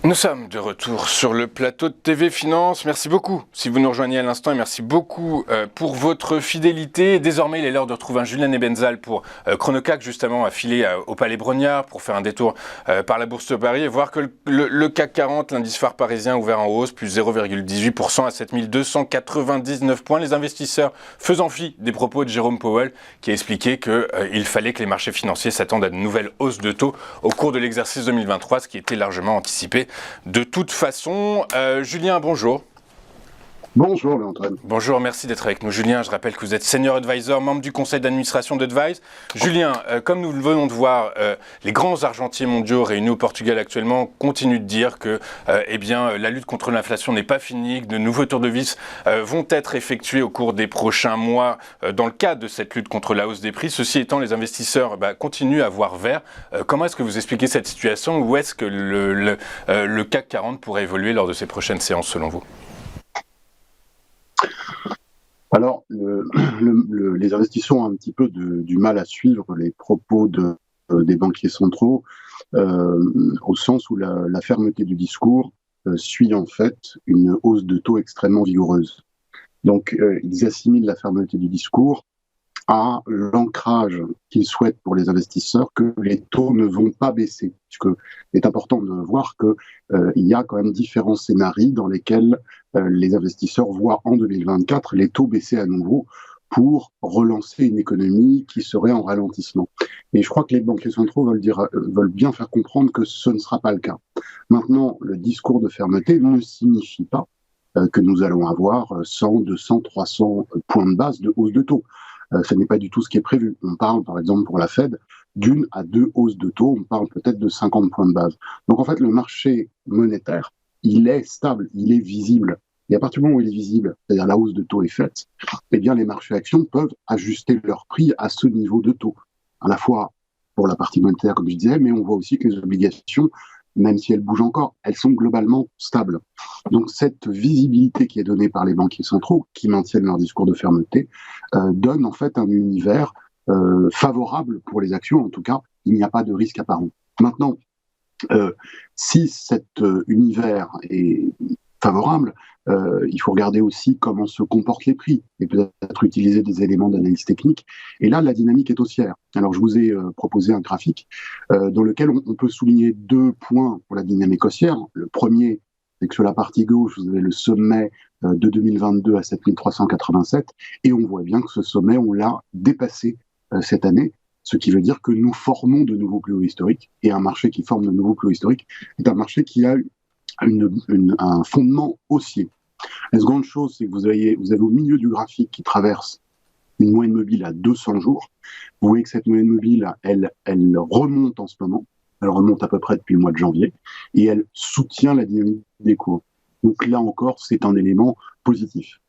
Nous sommes de retour sur le plateau de TV Finance. Merci beaucoup si vous nous rejoignez à l'instant et merci beaucoup pour votre fidélité. Désormais, il est l'heure de retrouver un Julien Nebenzal pour Chronocac, justement affilé au Palais Brongniart pour faire un détour par la Bourse de Paris et voir que le CAC 40, l'indice phare parisien, ouvert en hausse, plus 0,18% à 7299 points. Les investisseurs faisant fi des propos de Jérôme Powell qui a expliqué qu'il fallait que les marchés financiers s'attendent à de nouvelles hausses de taux au cours de l'exercice 2023, ce qui était largement anticipé. De toute façon, Julien, bonjour. Bonjour Léon-Antoine. Bonjour, merci d'être avec nous. Julien, je rappelle que vous êtes senior advisor, membre du conseil d'administration d'Advise. Julien, comme nous le venons de voir, les grands argentiers mondiaux réunis au Portugal actuellement continuent de dire que la lutte contre l'inflation n'est pas finie, que de nouveaux tours de vis vont être effectués au cours des prochains mois dans le cadre de cette lutte contre la hausse des prix. Ceci étant, les investisseurs continuent à voir vert. Comment est-ce que vous expliquez cette situation? Où est-ce que le CAC 40 pourrait évoluer lors de ces prochaines séances selon vous? Alors, les investisseurs ont un petit peu du mal à suivre les propos des banquiers centraux, au sens où la fermeté du discours suit en fait une hausse de taux extrêmement vigoureuse. Donc, ils assimilent la fermeté du discours à l'ancrage qu'ils souhaitent pour les investisseurs que les taux ne vont pas baisser. Puisque il est important de voir que il y a quand même différents scénarios dans lesquels les investisseurs voient en 2024 les taux baisser à nouveau pour relancer une économie qui serait en ralentissement. Et je crois que les banquiers centraux veulent bien faire comprendre que ce ne sera pas le cas. Maintenant, le discours de fermeté ne signifie pas que nous allons avoir 100, 200, 300 points de base de hausse de taux. Ce n'est pas du tout ce qui est prévu. On parle, par exemple, pour la Fed, d'1 à 2 hausses de taux. On parle peut-être de 50 points de base. Donc, en fait, le marché monétaire, il est stable, il est visible. Et à partir du moment où il est visible, c'est-à-dire la hausse de taux est faite, eh bien, les marchés actions peuvent ajuster leur prix à ce niveau de taux. À la fois pour la partie monétaire, comme je disais, mais on voit aussi que les obligations, même si elles bougent encore, elles sont globalement stables. Donc cette visibilité qui est donnée par les banquiers centraux, qui maintiennent leur discours de fermeté, donne en fait un univers favorable pour les actions. En tout cas, il n'y a pas de risque apparent. Maintenant, si cet univers est favorable, il faut regarder aussi comment se comportent les prix et peut-être utiliser des éléments d'analyse technique. Et là, la dynamique est haussière. Alors, je vous ai proposé un graphique dans lequel on peut souligner 2 points pour la dynamique haussière. Le premier, c'est que sur la partie gauche, vous avez le sommet de 2022 à 7387, et on voit bien que ce sommet, on l'a dépassé cette année, ce qui veut dire que nous formons de nouveaux plus hauts historiques, et un marché qui forme de nouveaux plus hauts historiques est un marché qui a un fondement haussier. La seconde chose, c'est que vous avez au milieu du graphique qui traverse une moyenne mobile à 200 jours. Vous voyez que cette moyenne mobile, elle remonte en ce moment. Elle remonte à peu près depuis le mois de janvier et elle soutient la dynamique des cours. Donc là encore, c'est un élément positif.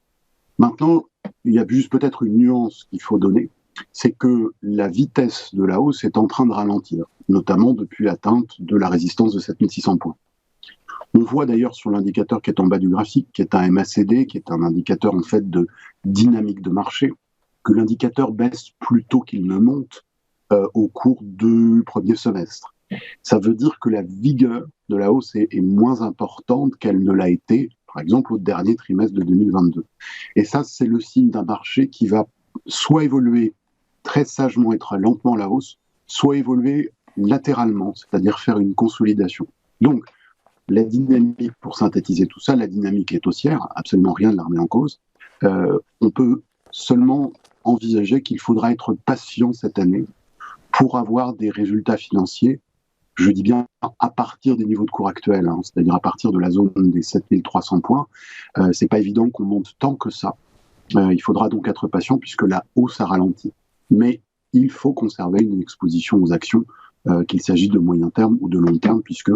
Maintenant, il y a juste peut-être une nuance qu'il faut donner, c'est que la vitesse de la hausse est en train de ralentir, notamment depuis l'atteinte de la résistance de 7600 points. On voit d'ailleurs sur l'indicateur qui est en bas du graphique, qui est un MACD, qui est un indicateur en fait de dynamique de marché, que l'indicateur baisse plutôt qu'il ne monte au cours du premier semestre. Ça veut dire que la vigueur de la hausse est moins importante qu'elle ne l'a été, par exemple, au dernier trimestre de 2022. Et ça, c'est le signe d'un marché qui va soit évoluer très sagement et très lentement à la hausse, soit évoluer latéralement, c'est-à-dire faire une consolidation. Donc, la dynamique, pour synthétiser tout ça, la dynamique est haussière, absolument rien ne la remet en cause. On peut seulement envisager qu'il faudra être patient cette année pour avoir des résultats financiers, je dis bien à partir des niveaux de cours actuels, c'est-à-dire à partir de la zone des 7300 points. C'est pas évident qu'on monte tant que ça. Il faudra donc être patient puisque la hausse a ralenti. Mais il faut conserver une exposition aux actions, qu'il s'agisse de moyen terme ou de long terme, puisque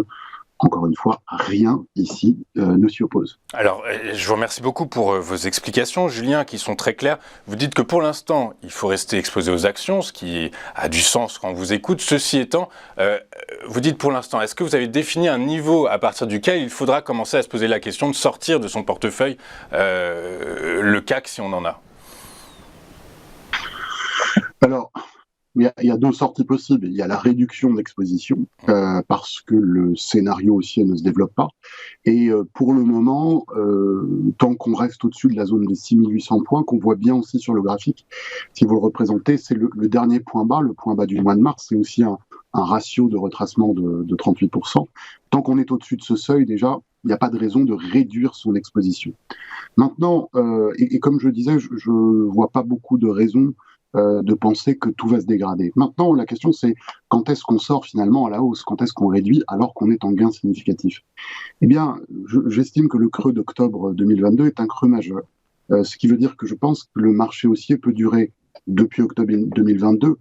encore une fois, rien ici ne s'y oppose. Alors, je vous remercie beaucoup pour vos explications, Julien, qui sont très claires. Vous dites que pour l'instant, il faut rester exposé aux actions, ce qui a du sens quand on vous écoute. Ceci étant, vous dites pour l'instant, est-ce que vous avez défini un niveau à partir duquel il faudra commencer à se poser la question de sortir de son portefeuille le CAC si on en a? Alors, il y a deux sorties possibles. Il y a la réduction d'exposition, parce que le scénario haussier ne se développe pas. Et pour le moment, tant qu'on reste au-dessus de la zone des 6800 points, qu'on voit bien aussi sur le graphique, si vous le représentez, c'est le dernier point bas, le point bas du mois de mars, c'est aussi un ratio de retracement de 38%. Tant qu'on est au-dessus de ce seuil, déjà, il n'y a pas de raison de réduire son exposition. Maintenant, et comme je disais, je vois pas beaucoup de raisons de penser que tout va se dégrader. Maintenant, la question c'est quand est-ce qu'on sort finalement à la hausse, quand est-ce qu'on réduit alors qu'on est en gain significatif. Eh bien, j'estime que le creux d'octobre 2022 est un creux majeur, ce qui veut dire que je pense que le marché haussier peut durer depuis octobre 2022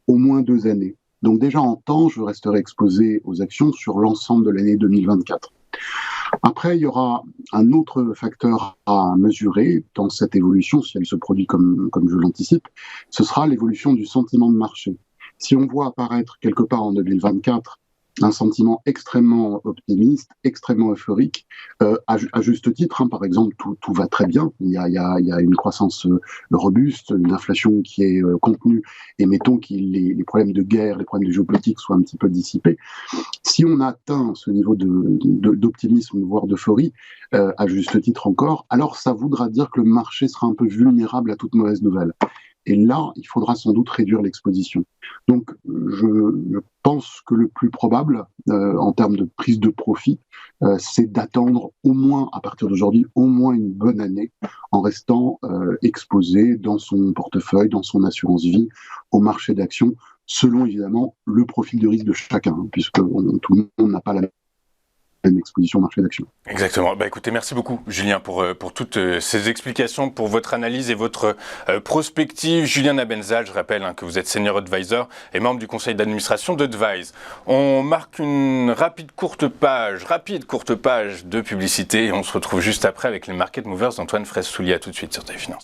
au moins 2 années. Donc déjà en temps, je resterai exposé aux actions sur l'ensemble de l'année 2024. Après, il y aura un autre facteur à mesurer dans cette évolution, si elle se produit comme je l'anticipe, ce sera l'évolution du sentiment de marché. Si on voit apparaître quelque part en 2024 un sentiment extrêmement optimiste, extrêmement euphorique, à juste titre, par exemple, tout va très bien, il y a une croissance robuste, une inflation qui est contenue, et mettons que les problèmes de guerre, les problèmes de géopolitique soient un petit peu dissipés. Si on atteint ce niveau d'optimisme, voire d'euphorie, à juste titre encore, alors ça voudra dire que le marché sera un peu vulnérable à toute mauvaise nouvelle. Et là, il faudra sans doute réduire l'exposition. Donc, je pense que le plus probable, en termes de prise de profit, c'est d'attendre au moins, à partir d'aujourd'hui, au moins une bonne année, en restant exposé dans son portefeuille, dans son assurance vie, au marché d'actions, selon évidemment le profil de risque de chacun, puisque tout le monde n'a pas la même exposition au marché d'actions. Exactement. Écoutez, merci beaucoup Julien pour toutes ces explications, pour votre analyse et votre prospective. Julien Nabenzal, je rappelle que vous êtes senior advisor et membre du conseil d'administration d'Advise. On marque une rapide courte page de publicité et on se retrouve juste après avec les Market Movers d'Antoine Fraisse-Soulier. À tout de suite sur TV Finance.